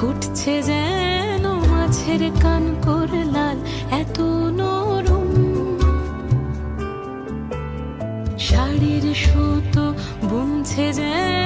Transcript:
ফুটছে যেন মাছের কান করে লাল, এত নরম শাড়ির সুতো বুনছে যেন